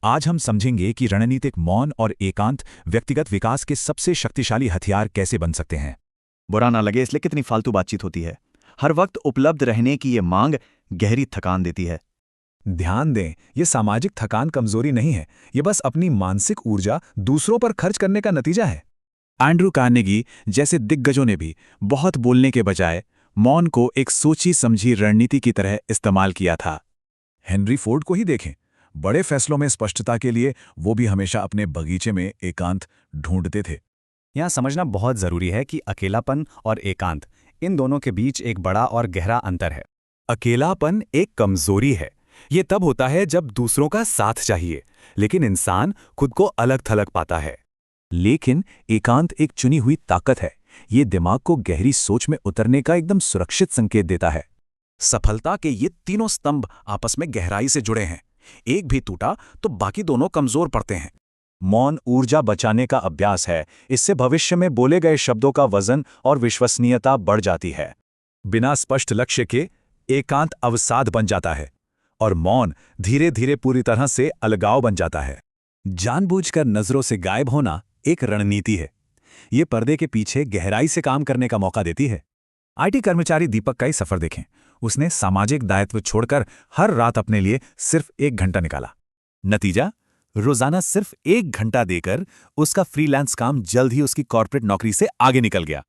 आज हम समझेंगे कि रणनीतिक मौन और एकांत व्यक्तिगत विकास के सबसे शक्तिशाली हथियार कैसे बन सकते हैं। बुरा ना लगे इसलिए कितनी फालतू बातचीत होती है। हर वक्त उपलब्ध रहने की ये मांग गहरी थकान देती है। ध्यान दें, ये सामाजिक थकान कमजोरी नहीं है, ये बस अपनी मानसिक ऊर्जा दूसरों पर खर्च करने का नतीजा है। एंड्रू कार्नेगी जैसे दिग्गजों ने भी बहुत बोलने के बजाय मौन को एक सोची समझी रणनीति की तरह इस्तेमाल किया था। हेनरी फोर्ड को ही देखें, बड़े फैसलों में स्पष्टता के लिए वो भी हमेशा अपने बगीचे में एकांत ढूंढते थे। यहाँ समझना बहुत जरूरी है कि अकेलापन और एकांत, इन दोनों के बीच एक बड़ा और गहरा अंतर है। अकेलापन एक कमजोरी है। ये तब होता है जब दूसरों का साथ चाहिए, लेकिन इंसान खुद को अलग थलग पाता है। लेकिन एकांत एक चुनी हुई ताकत है। ये दिमाग को गहरी सोच में उतरने का एकदम सुरक्षित संकेत देता है। सफलता के ये तीनों स्तंभ आपस में गहराई से जुड़े हैं। एक भी टूटा तो बाकी दोनों कमजोर पड़ते हैं। मौन ऊर्जा बचाने का अभ्यास है। इससे भविष्य में बोले गए शब्दों का वजन और विश्वसनीयता बढ़ जाती है। बिना स्पष्ट लक्ष्य के एकांत अवसाद बन जाता है और मौन धीरे धीरे पूरी तरह से अलगाव बन जाता है। जानबूझकर नजरों से गायब होना एक रणनीति है। ये पर्दे के पीछे गहराई से काम करने का मौका देती है। आईटी कर्मचारी दीपक का ही सफर देखें। उसने सामाजिक दायित्व छोड़कर हर रात अपने लिए सिर्फ 1 घंटा निकाला। नतीजा, रोजाना सिर्फ 1 घंटा देकर उसका फ्रीलांस काम जल्द ही उसकी कॉर्पोरेट नौकरी से आगे निकल गया।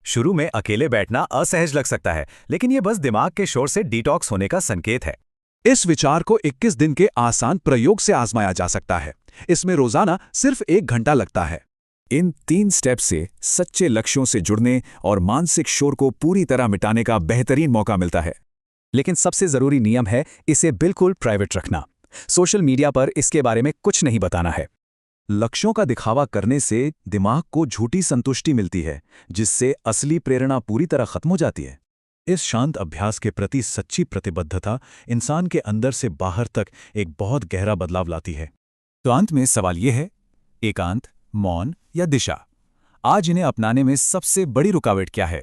शुरू में अकेले बैठना असहज लग सकता है, लेकिन ये बस दिमाग के शोर से डिटॉक्स होने का संकेत है। इस विचार को 21 दिन के आसान प्रयोग से आजमाया जा सकता है। इसमें रोजाना सिर्फ 1 घंटा लगता है। इन 3 स्टेप से सच्चे लक्ष्यों से जुड़ने और मानसिक शोर को पूरी तरह मिटाने का बेहतरीन मौका मिलता है। लेकिन सबसे जरूरी नियम है इसे बिल्कुल प्राइवेट रखना। सोशल मीडिया पर इसके बारे में कुछ नहीं बताना है। लक्ष्यों का दिखावा करने से दिमाग को झूठी संतुष्टि मिलती है, जिससे असली प्रेरणा पूरी तरह खत्म हो जाती है। इस शांत अभ्यास के प्रति सच्ची प्रतिबद्धता इंसान के अंदर से बाहर तक एक बहुत गहरा बदलाव लाती है। तो अंत में सवाल यह है, एकांत, मौन या दिशा? आज इन्हें अपनाने में सबसे बड़ी रुकावट क्या है?